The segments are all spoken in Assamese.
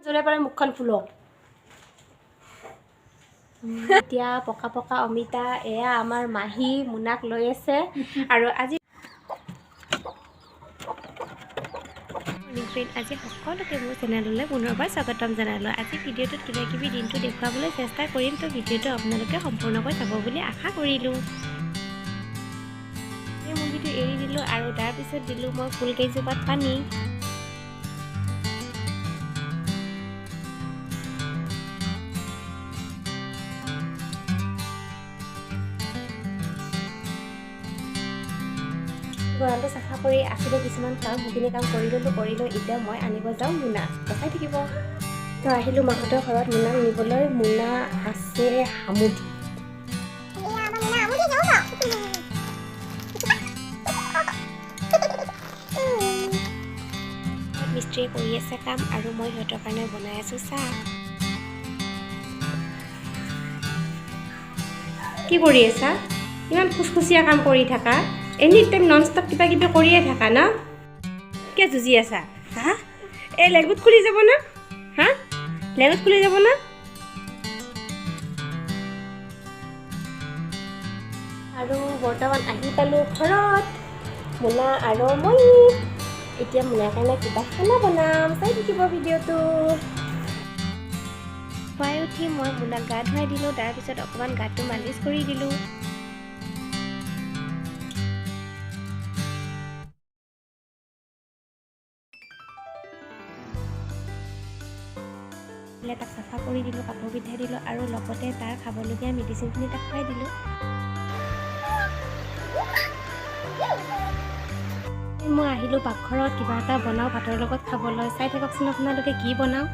তোৰে পৰা মুখখন ফুলক এতিয়া পকা পকা অমিতা এয়া আমাৰ মাহী মুনাক লৈ আছে আৰু আজি আজি সকলোকে মোৰ চেনেললৈ পুনৰবাৰ স্বাগতম জনালোঁ। আজি ভিডিঅ'টোত কিবা কিবি দিনটো দেখুৱাবলৈ চেষ্টা কৰিম, তো ভিডিঅ'টো আপোনালোকে সম্পূৰ্ণকৈ চাব বুলি আশা কৰিলোঁ। এই মুৰ্গীটো এৰি দিলোঁ আৰু তাৰপিছত দিলোঁ মই ফুলকেইজোপাত পানী। গঁৰালটো চাফা কৰি আছিলে কিছুমান কাম, সেইখিনি কাম কৰি লৈ এতিয়া মই আনিব যাওঁ মোনা। দেখাই থাকিব। তো আহিলোঁ মাহঁতৰ ঘৰত মোনা নিবলৈ। মোনা আছে হামুদি। মিস্ত্ৰীয়ে কৰি আছে কাম আৰু মই সিহঁতৰ কাৰণে বনাই আছোঁ চাহ। কি কৰি আছা? ইমান খুচখুচীয়া কাম কৰি থাকা, এনি টাইম নন ষ্টপ কিবা কিবি কৰিয়ে থাকা ন? কিয় যুঁজি আছা? হা? এই লেগুত খুলি যাব না? হা? লেগুত খুলি যাব না? আৰু বৰ্তমান আহি পালোঁ ঘৰত। মোনা আৰু মই এতিয়া মোনাৰ কাৰণে কিবা খানা বনাম, চাই থাকিব ভিডিঅ'টো। খুৱাই উঠি মই মোনাক গা ধুৱাই দিলোঁ, তাৰপিছত অকণমান গাটো মালিচ কৰি দিলোঁ। তাক চাফা কৰি দিলোঁ, কাপোৰ পিন্ধাই দিলোঁ আৰু লগতে তাৰ খাবলগীয়া মেডিচিনখিনি তাক খুৱাই দিলোঁ। মই আহিলোঁ পাকঘৰত কিবা এটা বনাওঁ ভাতৰ লগত খাবলৈ। চাই থাককচোন আপোনালোকে কি বনাওঁ।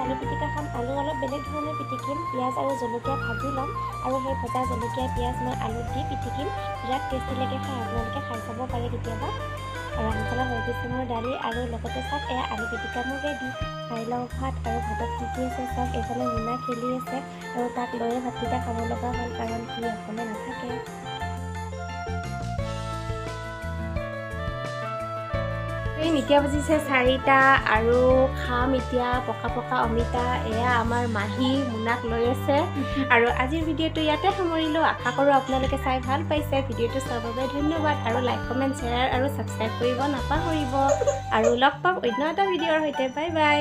আলু পিটিকা খাম। আলু অলপ বেলেগ ধৰণে পিটিকিম, পিঁয়াজ আৰু জলকীয়া ভাজি ল'ম আৰু সেই ভজা জলকীয়া পিঁয়াজ মই আলুত দি পিটিকিম। বিৰাট টেষ্টি লাগে খাই, আপোনালোকে খাই চাব পাৰে কেতিয়াবা। ৰঙালাও হলদিচেমৰ দালি আৰু লগতে চাওক এয়া আলু পিটিকা মোৰ ৰেডি। খাই লওঁ ভাত। আৰু ভাতত কি কি আছে চাওক, এইফালে মোনা খেলি আছে আৰু তাক লৈয়ে ভাতকেইটা খাব লগা হ'ল, কাৰণ সি অকলে নাথাকে। এতিয়া বাজিছে 4টা আৰু খাম এতিয়া পকা পকা অমিতা। এয়া আমাৰ মাহী মোনাক লৈ আছে আৰু আজিৰ ভিডিঅ'টো ইয়াতে সামৰিলোঁ। আশা কৰোঁ আপোনালোকে চাই ভাল পাইছে। ভিডিঅ'টো চোৱাৰ বাবে ধন্যবাদ আৰু লাইক কমেণ্ট শ্বেয়াৰ আৰু ছাবস্ক্ৰাইব কৰিব নাপাহৰিব আৰু লগ পাম অন্য এটা ভিডিঅ'ৰ সৈতে। Bye bye.